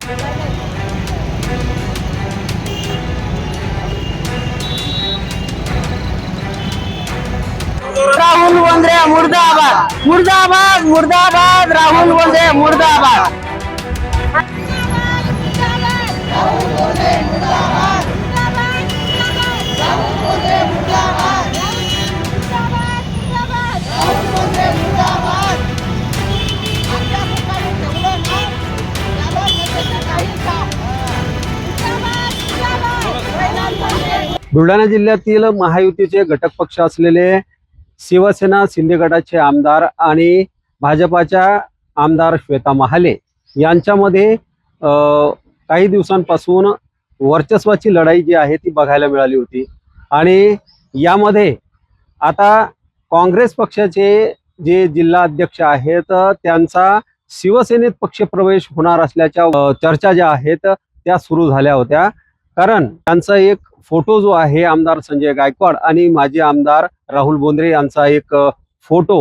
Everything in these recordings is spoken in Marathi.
राहुल बोंद्रे मुर्दाबाद, मुर्दाबाद, मुर्दाबाद, राहुल बोंद्रे मुर्दाबाद। बुलढाणा जिल्ह्यातील महायुतीचे घटक पक्ष असलेले शिवसेना शिंदे गटाचे आमदार आणि भाजपाच्या आमदार श्वेता महाले यांच्यामध्ये काही दिवसांपासून वर्चस्वाची लढाई जी आहे ती बघायला मिळाली होती। आणि यामध्ये आता काँग्रेस पक्षाचे जे जिल्हा अध्यक्ष आहेत त्यांचा शिवसेनेत पक्षप्रवेश होणार असल्याच्या चर्चा ज्या आहेत त्या सुरू झाल्या होत्या। कारण त्यांचा एक फोटो जो आहे आमदार संजय गायकवाड आणि माजी आमदार राहुल बोंद्रे यांचा एक फोटो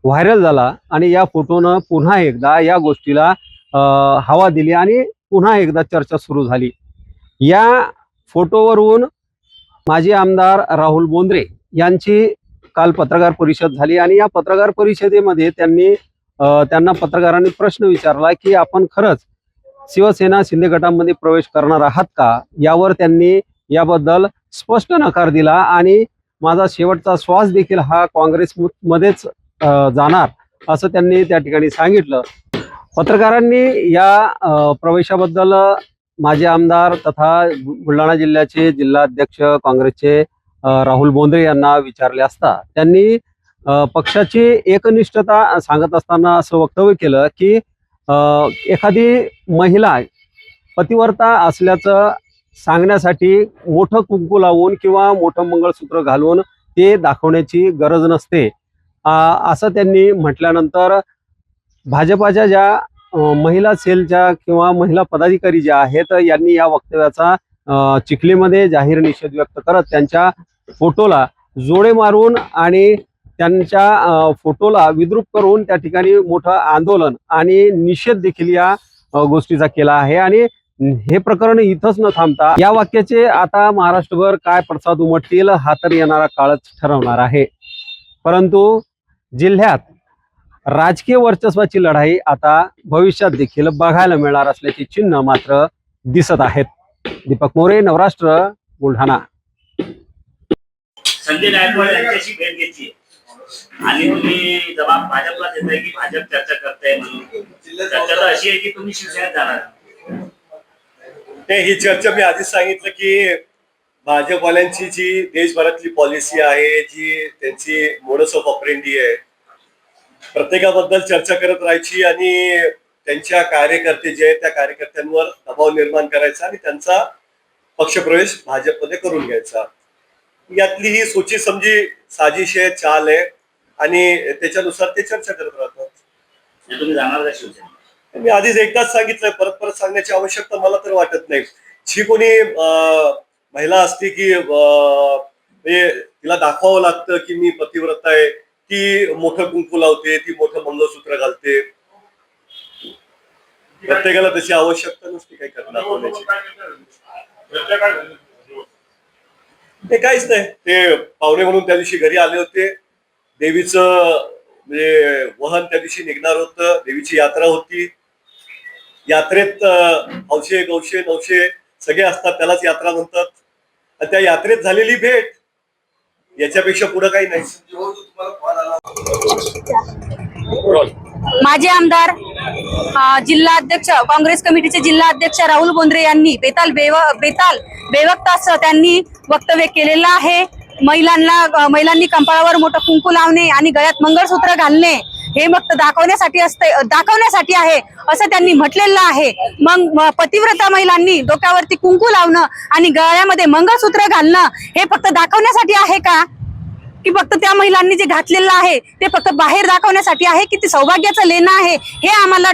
व्हायरल झाला आणि या फोटोनं पुन्हा एकदा या गोष्टीला हवा दिली आणि पुन्हा एकदा चर्चा सुरू झाली। या फोटोवरून माजी आमदार राहुल बोंद्रे यांची काल पत्रकार परिषद झाली आणि या पत्रकार परिषदेमध्ये त्यांना पत्रकारांनी प्रश्न विचारला की आपण खरंच शिवसेना शिंदे गटामध्ये प्रवेश करणार आहात का। यावर त्यांनी याबद्दल स्पष्ट नकार दिला आणि माझा शेवटचा श्वास देखील हा काँग्रेसमध्येच जाणार असं त्यांनी त्या ठिकाणी सांगितलं। पत्रकारांनी या प्रवेशाबद्दल माजी आमदार तथा बुलढाणा जिल्ह्याचे जिल्हाध्यक्ष काँग्रेसचे राहुल बोंद्रे यांना विचारले असता त्यांनी पक्षाची एकनिष्ठता सांगत असताना असं वक्तव्य केलं की एखादी महिला पतिव्रता असल्याचं सांगण्यासाठी मोठं कुंकू लावून किंवा मोठं मंगळसूत्र घालून ते दाखवण्याची गरज नसते असं त्यांनी म्हटल्यानंतर भाजपाच्या ज्या महिला सेलच्या किंवा महिला पदाधिकारी ज्या आहेत यांनी या वक्तव्याचा चिखलीमध्ये जाहीर निषेध व्यक्त करत त्यांच्या फोटोला जोडे मारून आणि त्यांच्या फोटोला विद्रूप करून त्या ठिकाणी मोठं आंदोलन आणि निषेध देखील या गोष्टीचा केला आहे। आणि हे प्रकरण इथंच न थांबता या वाक्याचे आता महाराष्ट्रभर काय पडसाद उमटतील हा तर येणारा काळच ठरवणार आहे। परंतु जिल्ह्यात राजकीय वर्चस्वाची लढाई आता भविष्यात देखील बघायला मिळणार असल्याची चिन्ह मात्र दिसत आहेत। दीपक मोरे, नवराष्ट्र, बुलढाणा। संजय गायकवाड यांच्याशी भेट घेतली आणि तुम्ही जबाब भाजपला देताय की भाजप चर्चा करताय म्हणून चर्चा तर अशी आहे की तुम्ही शिवसेनेत जाणार। ही चर्चा मी आधीच सांगितलं की भाजपवाल्यांची जी देशभरातली पॉलिसी आहे, जी त्यांची मोडस ऑफ ऑपरेंडी आहे, प्रत्येकाबद्दल चर्चा करत राहायची आणि त्यांच्या कार्यकर्ते जे आहेत त्या कार्यकर्त्यांवर दबाव निर्माण करायचा आणि त्यांचा पक्षप्रवेश भाजपमध्ये करून घ्यायचा। यातली ही सोची समजी साजिश आहे, चाल आहे आणि त्याच्यानुसार ते चर्चा करत राहतात। तुम्ही जाणार का शिवसेना? मी आधीच एकदाच सांगितलंय, परत परत सांगण्याची आवश्यकता मला तर वाटत नाही। जी कोणी महिला असते की तिला दाखवावं लागतं की मी पतिव्रता आहे, ती मोठं कुंकू लावते, ती मोठं मंगळसूत्र घालते, प्रत्येकाला तशी आवश्यकता नसते काही करणार होण्याची। ते काहीच नाही, ते पाहुणे म्हणून त्या दिवशी घरी आले होते। देवीचं म्हणजे वहन त्या दिवशी निघणार होतं, देवीची यात्रा होती। यात्रेत हौशे गौशे नवशे सगळे असतात, त्यालाच यात्रा म्हणतात। आणि त्या यात्रेत झालेली भेट याच्यापेक्षा पुढे काही नाही। माजी आमदार जिल्हाध्यक्ष काँग्रेस कमिटीचे जिल्हाध्यक्ष राहुल बोंद्रे यांनी बेताल बेवक्तासह त्यांनी वक्तव्य केलेलं आहे। महिलांनी कंपाळावर मोठं कुंकू लावणे आणि गळ्यात मंगळसूत्र घालणे हे फक्त दाखवण्यासाठी आहे असं त्यांनी म्हटलेलं आहे। मग पतिव्रता महिलांनी डोक्यावरती कुंकू लावणं आणि गळ्यामध्ये मंगळसूत्र घालणं हे फक्त दाखवण्यासाठी आहे का, की फक्त त्या महिलांनी जे घातलेलं आहे ते फक्त बाहेर दाखवण्यासाठी आहे की ते सौभाग्याचं लेणं आहे? हे आम्हाला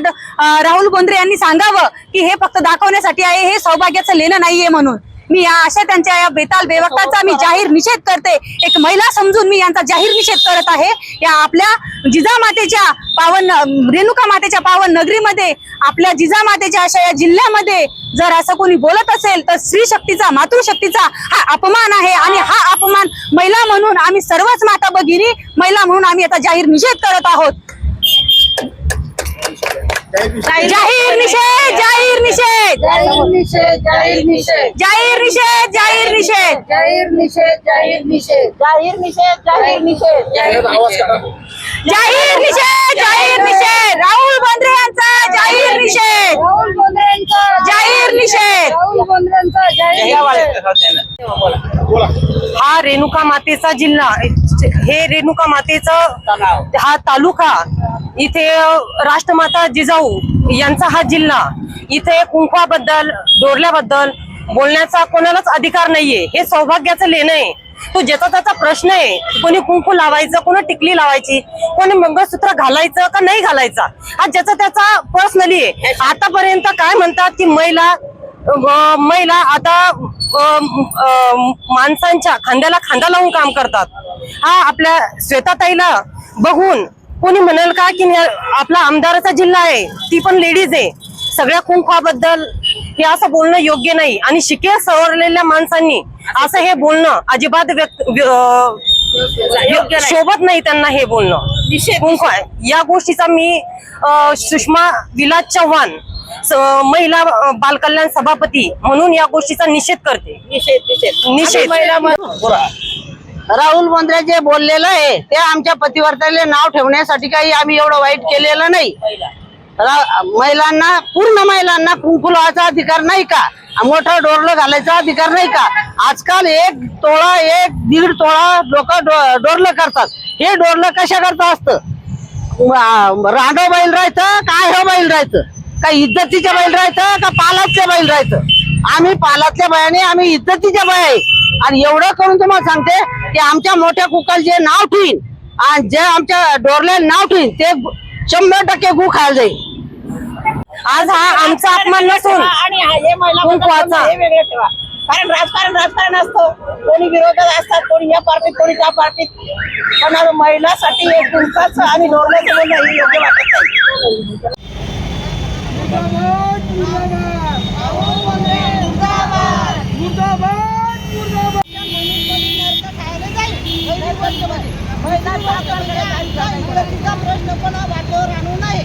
राहुल बोंद्रे यांनी सांगावं की हे फक्त दाखवण्यासाठी आहे, हे सौभाग्याचं लेणं नाहीये म्हणून। मी अशा त्यांच्या या बेताल बेवक्ताचा मी जाहीर निषेध करते. एक महिला समजून मी यांचा जाहीर निषेध करत आहे. या आपल्या जिजामातेच्या पावन रेणुका मातेच्या पावन नगरीमध्ये, आपल्या जिजामातेच्या अशा या जिल्ह्यामध्ये जर असं कोणी बोलत असेल तर स्त्री शक्तीचा, मातृशक्तीचा हा अपमान आहे. आणि हा अपमान महिला म्हणून आम्ही सर्वच माता भगिनी महिला म्हणून आम्ही आता जाहीर निषेध करत आहोत. जाहीर निषेध, जाहीर निषेध, जाहीर निषेध, जाहीर निषेध, जाहीर निषेध, जाहीर निषेध, जाहीर निषेध, जाहीर निषेध, जाहीर निषेध, जाहीर निषेध, जाहीर निषेध, जाहीर निषेध, राहुल बोंद्रे यांचा जाहीर निषेध, राहुल बोंद्रेंचा जाहीर निषेध. राहुल बोंद्रेंचा जाहीर निषेध. हा रेणुका मातेचा जिल्हा, हे रेणुका मातेचा हा तालुका, इथे राष्ट्रमाता जिजाऊ यांचा हा जिल्हा, इथे कुंकवाबद्दल, डोरल्याबद्दल बोलण्याचा कोणालाच अधिकार नाहीये. हे सौभाग्याचं लेणं आहे. तो ज्याचा त्याचा प्रश्न आहे. कोणी कुंकू लावायचं, कोणी टिकली लावायची, कोणी मंगळसूत्र घालायचं का नाही घालायचा, हा ज्याचा त्याचा पर्सनली आहे. आतापर्यंत काय म्हणतात की महिला आता माणसांच्या खांद्याला खांदा लावून काम करतात. हा आपल्या श्वेताताईला बघून कोणी म्हणाल का की आपला आमदाराचा जिल्हा आहे, ती पण लेडीज आहे. सगळ्या कुंकवाबद्दल हे असं बोलणं योग्य नाही. आणि शिके सवरलेल्या माणसांनी असं हे बोलणं अजिबात शोभत नाही त्यांना हे बोलणं. कुंकू या गोष्टीचा मी सुषमा विलास चव्हाण महिला बालकल्याण सभापती म्हणून या गोष्टीचा निषेध करते. निषेध. राहुल बोंद्रे जे बोललेलं आहे ते आमच्या पतिवर्ताला नाव ठेवण्यासाठी काही आम्ही एवढं वाईट केलेलं नाही. महिलांना, पूर्ण महिलांना कुंकू लावायचा अधिकार नाही का? मोठं डोरलं घालायचा अधिकार नाही का? आजकाल 1 तोळा, 1-1.5 तोळा लोक डोरलं करतात. हे डोरलं कशा करता असतं? रांडो बैल राहायचं का हे बैल राहायचं? का इज्जतीच्या बैल राहायचं का पालातच्या बैल राहायचं? आम्ही पालातल्या बायाने, आम्ही इज्जतीच्या बाया आहे. आणि एवढं करून तुम्हाला सांगते की आमच्या मोठ्या कुकाल जे नाव ठेवीन आणि जे आमच्या डोरले नाव ठेवीन ते 100% गु खायला जाईल. आज हा आमचा अपमान नसून कुंकवाचा. कारण राजकारण असतं. कोणी विरोधात असतात, कोणी या पार्टीत, कोणी त्या पार्टीत. पण महिलासाठी हे कुंकाचं आणि डोरल्याचं बोलणं हे योग्य वाटत नाही. प्रश्न कोणा वाटेवर आणू नये.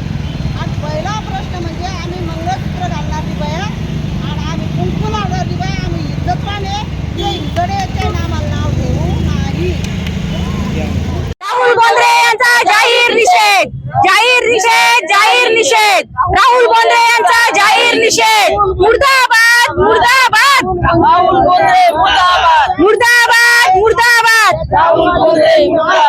आणि पहिला प्रश्न म्हणजे आम्ही मंगळसूत्र घालणारी बाया आणि आम्ही कुंकू लावणारी बाया, आम्ही इज्जतवाने ते इकडे नामाला नाव ठेवू नाही. राहुल बोंद्रे यांचा जाहीर निषेध, जाहीर निषेध, जाहीर निषेध, राहुल बोंद्रे यांचा जाहीर निषेध. मुर्दाबाद, मुर्दाबाद, राहुल बोंद्रे मुर्दाबाद, मुर्दाबाद, मुर्दाबाद. राहुल बोंद्रे मुर्दाबाद.